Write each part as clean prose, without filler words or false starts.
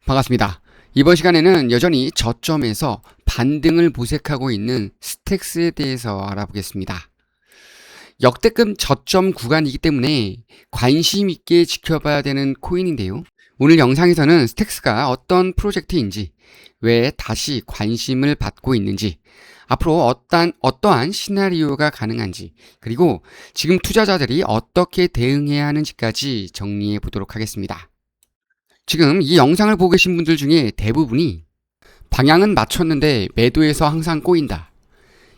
반갑습니다. 이번 시간에는 여전히 저점에서 반등을 모색하고 있는 스택스에 대해서 알아보겠습니다. 역대급 저점 구간이기 때문에 관심 있게 지켜봐야 되는 코인인데요. 오늘 영상에서는 스택스가 어떤 프로젝트인지, 왜 다시 관심을 받고 있는지, 앞으로 어떠한 시나리오가 가능한지, 그리고 지금 투자자들이 어떻게 대응해야 하는지까지 정리해 보도록 하겠습니다. 지금 이 영상을 보고 계신 분들 중에 대부분이 방향은 맞췄는데 매도에서 항상 꼬인다.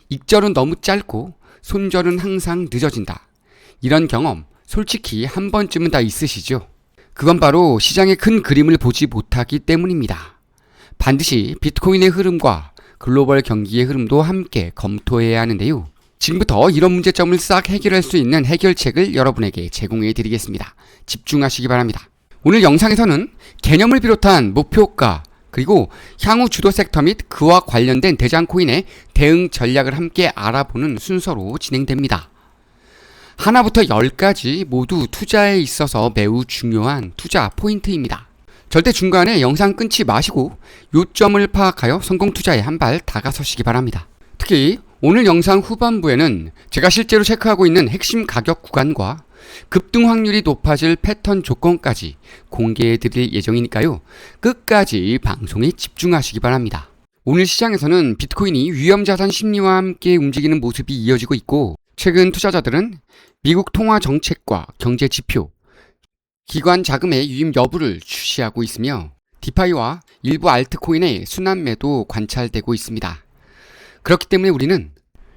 익절은 너무 짧고 손절은 항상 늦어진다. 이런 경험 솔직히 한 번쯤은 다 있으시죠? 그건 바로 시장의 큰 그림을 보지 못하기 때문입니다. 반드시 비트코인의 흐름과 글로벌 경기의 흐름도 함께 검토해야 하는데요. 지금부터 이런 문제점을 싹 해결할 수 있는 해결책을 여러분에게 제공해 드리겠습니다. 집중하시기 바랍니다. 오늘 영상에서는 개념을 비롯한 목표가 그리고 향후 주도 섹터 및 그와 관련된 대장코인의 대응 전략을 함께 알아보는 순서로 진행됩니다. 하나부터 10까지 모두 투자에 있어서 매우 중요한 투자 포인트입니다. 절대 중간에 영상 끊지 마시고 요점을 파악하여 성공 투자에 한 발 다가서시기 바랍니다. 특히 오늘 영상 후반부에는 제가 실제로 체크하고 있는 핵심 가격 구간과 급등 확률이 높아질 패턴 조건까지 공개해 드릴 예정이니까요. 끝까지 방송에 집중하시기 바랍니다. 오늘 시장에서는 비트코인이 위험자산 심리와 함께 움직이는 모습이 이어지고 있고, 최근 투자자들은 미국 통화 정책과 경제 지표, 기관 자금의 유입 여부를 주시하고 있으며 디파이와 일부 알트코인의 순환 매도 관찰되고 있습니다. 그렇기 때문에 우리는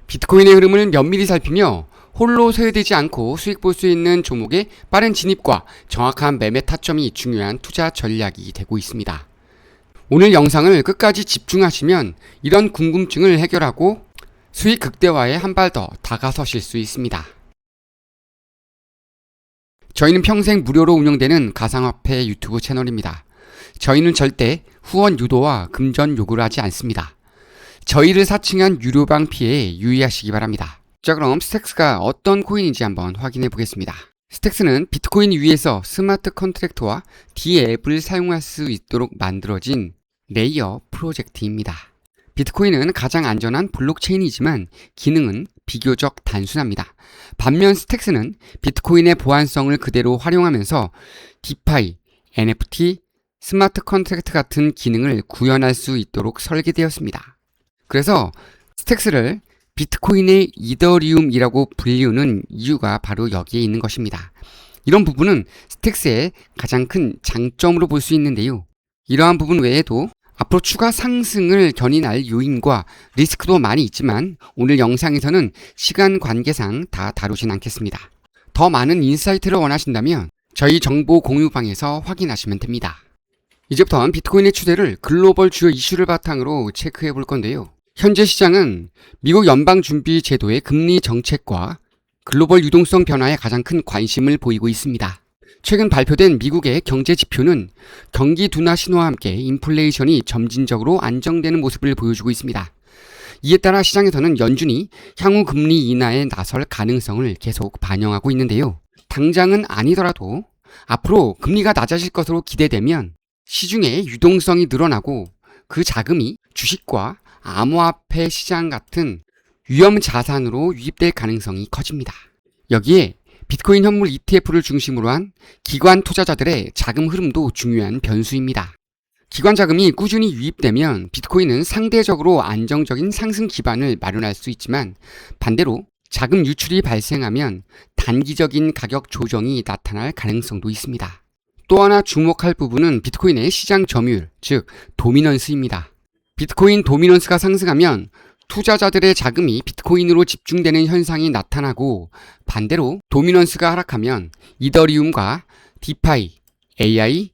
비트코인의 흐름을 면밀히 살피며 홀로 소외되지 않고 수익 볼 수 있는 종목의 빠른 진입과 정확한 매매 타점이 중요한 투자 전략이 되고 있습니다. 오늘 영상을 끝까지 집중하시면 이런 궁금증을 해결하고 수익 극대화에 한 발 더 다가서실 수 있습니다. 저희는 평생 무료로 운영되는 가상화폐 유튜브 채널입니다. 저희는 절대 후원 유도와 금전 요구를 하지 않습니다. 저희를 사칭한 유료방 피해에 유의하시기 바랍니다. 자, 그럼 스택스가 어떤 코인인지 한번 확인해 보겠습니다. 스택스는 비트코인 위에서 스마트 컨트랙트와 D앱을 사용할 수 있도록 만들어진 레이어 프로젝트입니다. 비트코인은 가장 안전한 블록체인이지만 기능은 비교적 단순합니다. 반면 스택스는 비트코인의 보안성을 그대로 활용하면서 디파이, NFT, 스마트 컨트랙트 같은 기능을 구현할 수 있도록 설계되었습니다. 그래서 스택스를 비트코인의 이더리움이라고 불리우는 이유가 바로 여기에 있는 것입니다. 이런 부분은 스택스의 가장 큰 장점으로 볼 수 있는데요. 이러한 부분 외에도 앞으로 추가 상승을 견인할 요인과 리스크도 많이 있지만 오늘 영상에서는 시간 관계상 다 다루진 않겠습니다. 더 많은 인사이트를 원하신다면 저희 정보 공유방에서 확인하시면 됩니다. 이제부터는 비트코인의 추세를 글로벌 주요 이슈를 바탕으로 체크해 볼 건데요. 현재 시장은 미국 연방준비제도의 금리 정책과 글로벌 유동성 변화에 가장 큰 관심을 보이고 있습니다. 최근 발표된 미국의 경제 지표는 경기 둔화 신호와 함께 인플레이션이 점진적으로 안정되는 모습을 보여주고 있습니다. 이에 따라 시장에서는 연준이 향후 금리 인하에 나설 가능성을 계속 반영하고 있는데요. 당장은 아니더라도 앞으로 금리가 낮아질 것으로 기대되면 시중에 유동성이 늘어나고 그 자금이 주식과 암호화폐 시장 같은 위험 자산으로 유입될 가능성이 커집니다. 여기에 비트코인 현물 ETF를 중심으로 한 기관 투자자들의 자금 흐름도 중요한 변수입니다. 기관 자금이 꾸준히 유입되면 비트코인은 상대적으로 안정적인 상승 기반을 마련할 수 있지만 반대로 자금 유출이 발생하면 단기적인 가격 조정이 나타날 가능성도 있습니다. 또 하나 주목할 부분은 비트코인의 시장 점유율, 즉 도미넌스입니다. 비트코인 도미넌스가 상승하면 투자자들의 자금이 비트코인으로 집중되는 현상이 나타나고 반대로 도미넌스가 하락하면 이더리움과 디파이, AI,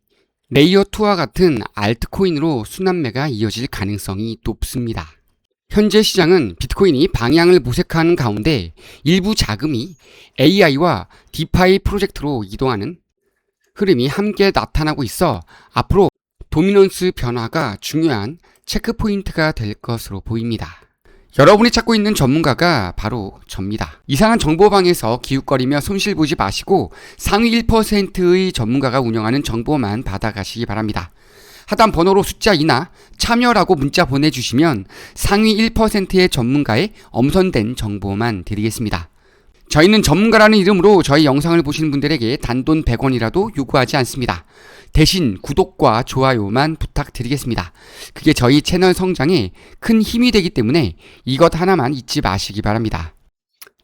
레이어2와 같은 알트코인으로 순환매가 이어질 가능성이 높습니다. 현재 시장은 비트코인이 방향을 모색하는 가운데 일부 자금이 AI와 디파이 프로젝트로 이동하는 흐름이 함께 나타나고 있어 앞으로 도미넌스 변화가 중요한 체크포인트가 될 것으로 보입니다. 여러분이 찾고 있는 전문가가 바로 접니다. 이상한 정보방에서 기웃거리며 손실 보지 마시고 상위 1%의 전문가가 운영하는 정보만 받아가시기 바랍니다. 하단 번호로 숫자 2나 참여라고 문자 보내주시면 상위 1%의 전문가의 엄선된 정보만 드리겠습니다. 저희는 전문가라는 이름으로 저희 영상을 보시는 분들에게 단돈 100원이라도 요구하지 않습니다. 대신 구독과 좋아요만 부탁드리겠습니다. 그게 저희 채널 성장에 큰 힘이 되기 때문에 이것 하나만 잊지 마시기 바랍니다.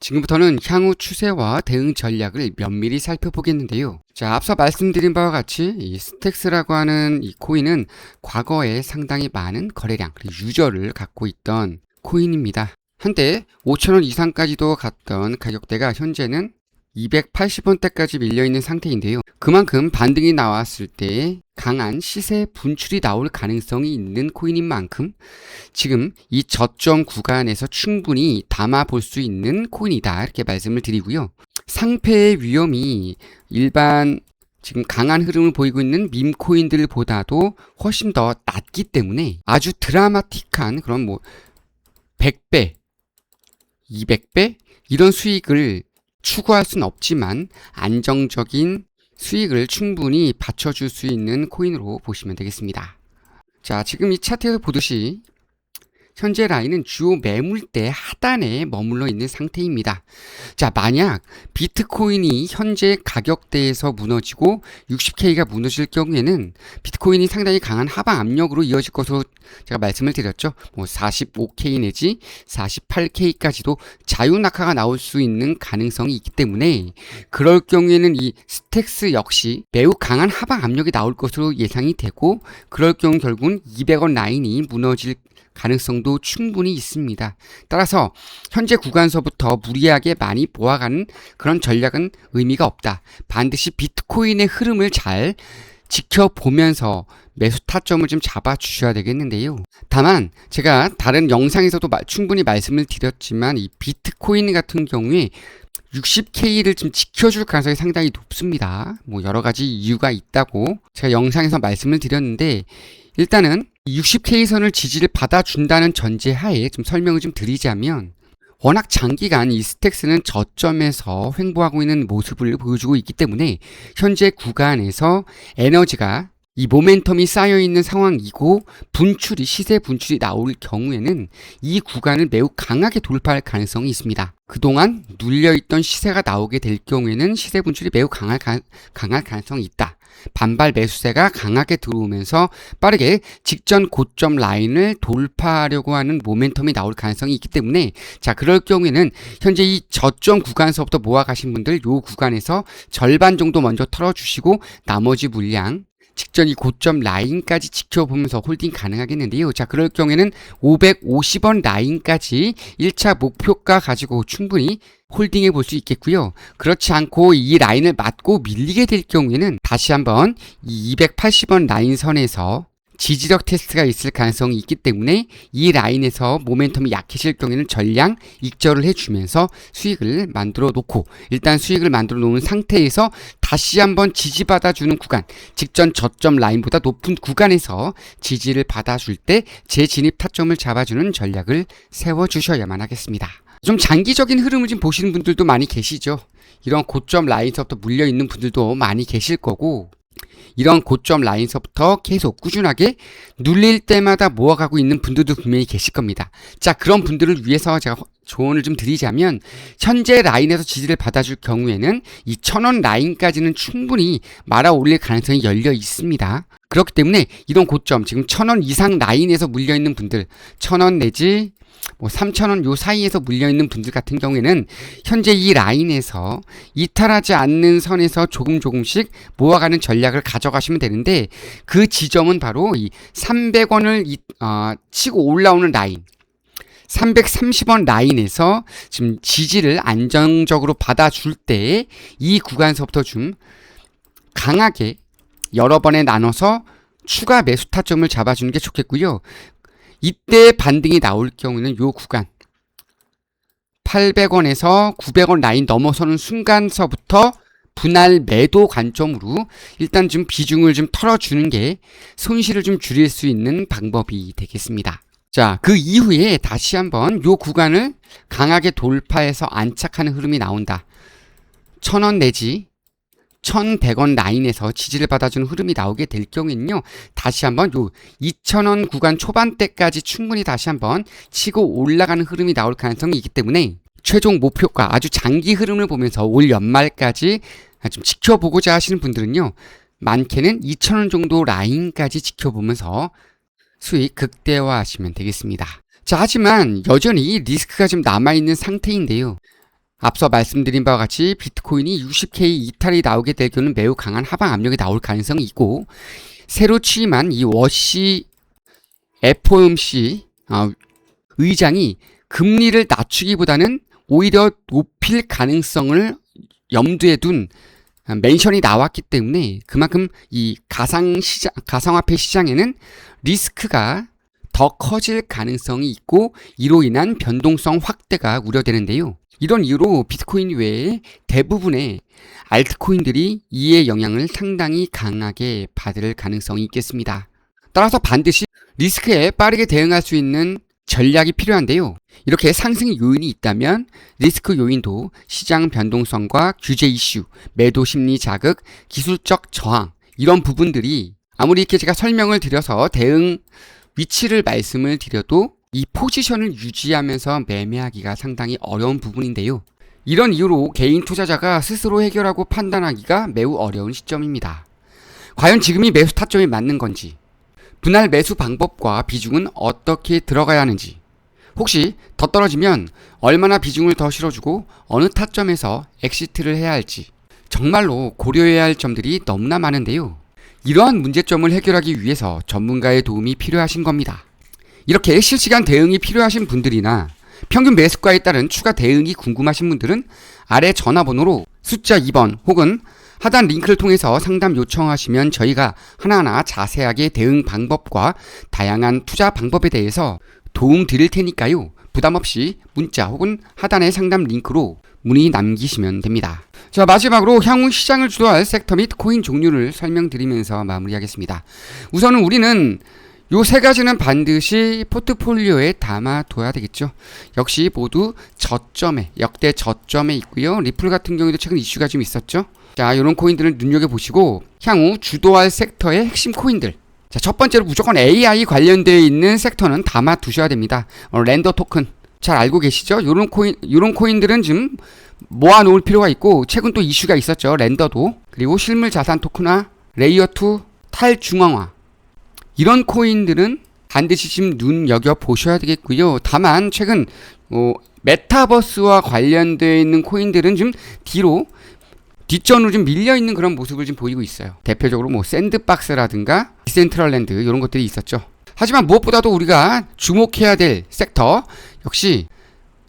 지금부터는 향후 추세와 대응 전략을 면밀히 살펴보겠는데요. 자, 앞서 말씀드린 바와 같이 이 스택스라고 하는 이 코인은 과거에 상당히 많은 거래량 그리고 유저를 갖고 있던 코인입니다. 한때 5,000원 이상까지도 갔던 가격대가 현재는 280원대까지 밀려있는 상태인데요. 그만큼 반등이 나왔을 때 강한 시세 분출이 나올 가능성이 있는 코인인 만큼 지금 이 저점 구간에서 충분히 담아 볼 수 있는 코인이다, 이렇게 말씀을 드리고요. 상패의 위험이 일반 지금 강한 흐름을 보이고 있는 밈코인들보다도 훨씬 더 낮기 때문에 아주 드라마틱한 그런 100배, 200배 이런 수익을 추구할 수는 없지만 안정적인 수익을 충분히 받쳐줄 수 있는 코인으로 보시면 되겠습니다. 자, 지금 이 차트에서 보듯이 현재 라인은 주요 매물대 하단에 머물러 있는 상태입니다. 자, 만약 비트코인이 현재 가격대에서 무너지고 60K가 무너질 경우에는 비트코인이 상당히 강한 하방 압력으로 이어질 것으로 제가 말씀을 드렸죠. 45K 내지 48K까지도 자유낙하가 나올 수 있는 가능성이 있기 때문에 그럴 경우에는 이 스택스 역시 매우 강한 하방 압력이 나올 것으로 예상이 되고 그럴 경우 결국은 200원 라인이 무너질 가능성도 충분히 있습니다. 따라서 현재 구간서부터 무리하게 많이 모아가는 그런 전략은 의미가 없다. 반드시 비트코인의 흐름을 잘 지켜보면서 매수 타점을 좀 잡아주셔야 되겠는데요. 다만 제가 다른 영상에서도 충분히 말씀을 드렸지만 이 비트코인 같은 경우에 60K를 좀 지켜줄 가능성이 상당히 높습니다. 여러 가지 이유가 있다고 제가 영상에서 말씀을 드렸는데 일단은 60K 선을 지지를 받아준다는 전제하에 좀 설명을 좀 드리자면 워낙 장기간 이 스택스는 저점에서 횡보하고 있는 모습을 보여주고 있기 때문에 현재 구간에서 에너지가 이 모멘텀이 쌓여있는 상황이고 시세 분출이 나올 경우에는 이 구간을 매우 강하게 돌파할 가능성이 있습니다. 그동안 눌려있던 시세가 나오게 될 경우에는 시세 분출이 매우 강할 가능성이 있다. 반발 매수세가 강하게 들어오면서 빠르게 직전 고점 라인을 돌파하려고 하는 모멘텀이 나올 가능성이 있기 때문에 자, 그럴 경우에는 현재 이 저점 구간서부터 모아가신 분들 이 구간에서 절반 정도 먼저 털어주시고 나머지 물량 직전 이 고점 라인까지 지켜보면서 홀딩 가능하겠는데요. 자, 그럴 경우에는 550원 라인까지 1차 목표가 가지고 충분히 홀딩해 볼 수 있겠고요. 그렇지 않고 이 라인을 맞고 밀리게 될 경우에는 다시 한번 이 280원 라인 선에서 지지력 테스트가 있을 가능성이 있기 때문에 이 라인에서 모멘텀이 약해질 경우에는 전량 익절을 해주면서 수익을 만들어 놓고 일단 수익을 만들어 놓은 상태에서 다시 한번 지지받아주는 구간 직전 저점 라인보다 높은 구간에서 지지를 받아줄 때 재진입 타점을 잡아주는 전략을 세워주셔야만 하겠습니다. 좀 장기적인 흐름을 좀 보시는 분들도 많이 계시죠. 이런 고점 라인서부터 물려있는 분들도 많이 계실 거고 이런 고점 라인서부터 계속 꾸준하게 눌릴 때마다 모아가고 있는 분들도 분명히 계실 겁니다. 자, 그런 분들을 위해서 제가 조언을 좀 드리자면 현재 라인에서 지지를 받아줄 경우에는 이 1,000원 라인까지는 충분히 말아 올릴 가능성이 열려 있습니다. 그렇기 때문에 이런 고점 지금 1,000원 이상 라인에서 물려있는 분들 1,000원 내지 3,000원 요 사이에서 물려있는 분들 같은 경우에는 현재 이 라인에서 이탈하지 않는 선에서 조금씩 모아가는 전략을 가져가시면 되는데 그 지점은 바로 이 300원을 치고 올라오는 라인 330원 라인에서 지금 지지를 안정적으로 받아줄 때 이 구간서부터 좀 강하게 여러 번에 나눠서 추가 매수 타점을 잡아주는 게 좋겠고요. 이때 반등이 나올 경우는 요 구간 800원에서 900원 라인 넘어서는 순간서부터 분할 매도 관점으로 일단 좀 비중을 좀 털어주는 게 손실을 좀 줄일 수 있는 방법이 되겠습니다. 자, 그 이후에 다시 한번 요 구간을 강하게 돌파해서 안착하는 흐름이 나온다. 1,000원 내지 1100원 라인에서 지지를 받아주는 흐름이 나오게 될 경우에는요, 다시 한번 요 2000원 구간 초반대까지 충분히 다시 한번 치고 올라가는 흐름이 나올 가능성이 있기 때문에 최종 목표가 아주 장기 흐름을 보면서 올 연말까지 좀 지켜보고자 하시는 분들은요, 많게는 2000원 정도 라인까지 지켜보면서 수익 극대화하시면 되겠습니다. 자, 하지만 여전히 리스크가 좀 남아있는 상태인데요. 앞서 말씀드린 바와 같이 비트코인이 60K 이탈이 나오게 될 경우는 매우 강한 하방 압력이 나올 가능성이 있고, 새로 취임한 이 워시 FOMC 의장이 금리를 낮추기보다는 오히려 높일 가능성을 염두에 둔 멘션이 나왔기 때문에 그만큼 이 가상화폐 시장에는 리스크가 더 커질 가능성이 있고, 이로 인한 변동성 확대가 우려되는데요. 이런 이유로 비트코인 외에 대부분의 알트코인들이 이의 영향을 상당히 강하게 받을 가능성이 있겠습니다. 따라서 반드시 리스크에 빠르게 대응할 수 있는 전략이 필요한데요. 이렇게 상승 요인이 있다면 리스크 요인도 시장 변동성과 규제 이슈, 매도 심리 자극, 기술적 저항, 이런 부분들이 아무리 이렇게 제가 설명을 드려서 대응 위치를 말씀을 드려도 이 포지션을 유지하면서 매매하기가 상당히 어려운 부분인데요. 이런 이유로 개인 투자자가 스스로 해결하고 판단하기가 매우 어려운 시점입니다. 과연 지금이 매수 타점이 맞는 건지, 분할 매수 방법과 비중은 어떻게 들어가야 하는지, 혹시 더 떨어지면 얼마나 비중을 더 실어주고 어느 타점에서 엑시트를 해야 할지, 정말로 고려해야 할 점들이 너무나 많은데요. 이러한 문제점을 해결하기 위해서 전문가의 도움이 필요하신 겁니다. 이렇게 실시간 대응이 필요하신 분들이나 평균 매수가에 따른 추가 대응이 궁금하신 분들은 아래 전화번호로 숫자 2번 혹은 하단 링크를 통해서 상담 요청하시면 저희가 하나하나 자세하게 대응 방법과 다양한 투자 방법에 대해서 도움 드릴 테니까요. 부담 없이 문자 혹은 하단의 상담 링크로 문의 남기시면 됩니다. 자, 마지막으로 향후 시장을 주도할 섹터 및 코인 종류를 설명드리면서 마무리하겠습니다. 우선은 우리는 요 세 가지는 반드시 포트폴리오에 담아둬야 되겠죠. 역시 모두 저점에, 역대 저점에 있고요. 리플 같은 경우에도 최근 이슈가 좀 있었죠. 자, 이런 코인들을 눈여겨보시고 향후 주도할 섹터의 핵심 코인들. 자, 첫 번째로 무조건 AI 관련되어 있는 섹터는 담아두셔야 됩니다. 렌더 토큰 잘 알고 계시죠? 요런 코인들은 좀 모아놓을 필요가 있고, 최근 또 이슈가 있었죠. 렌더도. 그리고 실물 자산 토큰화, 레이어2 탈중앙화, 이런 코인들은 반드시 지금 눈여겨보셔야 되겠고요. 다만 최근 메타버스와 관련되어 있는 코인들은 좀 뒷전으로 좀 밀려있는 그런 모습을 좀 보이고 있어요. 대표적으로 샌드박스라든가 디센트럴랜드 이런 것들이 있었죠. 하지만 무엇보다도 우리가 주목해야 될 섹터 역시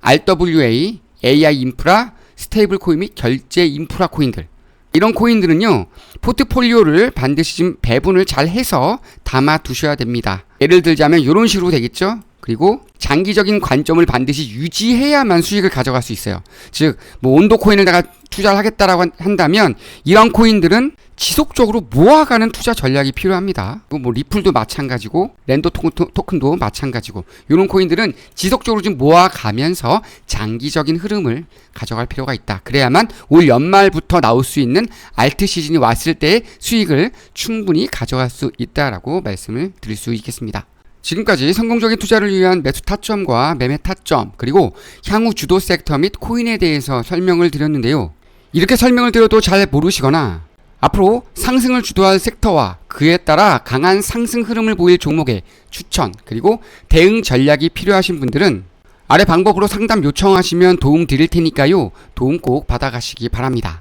RWA, AI 인프라, 스테이블 코인 및 결제 인프라 코인들, 이런 코인들은요, 포트폴리오를 반드시 좀 배분을 잘 해서 담아 두셔야 됩니다. 예를 들자면 이런 식으로 되겠죠. 그리고 장기적인 관점을 반드시 유지해야만 수익을 가져갈 수 있어요. 즉, 온도 코인을 내가 투자를 하겠다라고 한다면 이런 코인들은 지속적으로 모아가는 투자 전략이 필요합니다. 리플도 마찬가지고 렌더 토큰도 마찬가지고, 이런 코인들은 지속적으로 좀 모아가면서 장기적인 흐름을 가져갈 필요가 있다. 그래야만 올 연말부터 나올 수 있는 알트 시즌이 왔을 때 수익을 충분히 가져갈 수 있다라고 말씀을 드릴 수 있겠습니다. 지금까지 성공적인 투자를 위한 매수 타점과 매매 타점, 그리고 향후 주도 섹터 및 코인에 대해서 설명을 드렸는데요. 이렇게 설명을 드려도 잘 모르시거나 앞으로 상승을 주도할 섹터와 그에 따라 강한 상승 흐름을 보일 종목의 추천, 그리고 대응 전략이 필요하신 분들은 아래 방법으로 상담 요청하시면 도움 드릴 테니까요. 도움 꼭 받아가시기 바랍니다.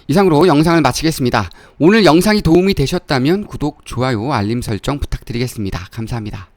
이상으로 영상을 마치겠습니다. 오늘 영상이 도움이 되셨다면 구독, 좋아요, 알림 설정 부탁드리겠습니다. 감사합니다.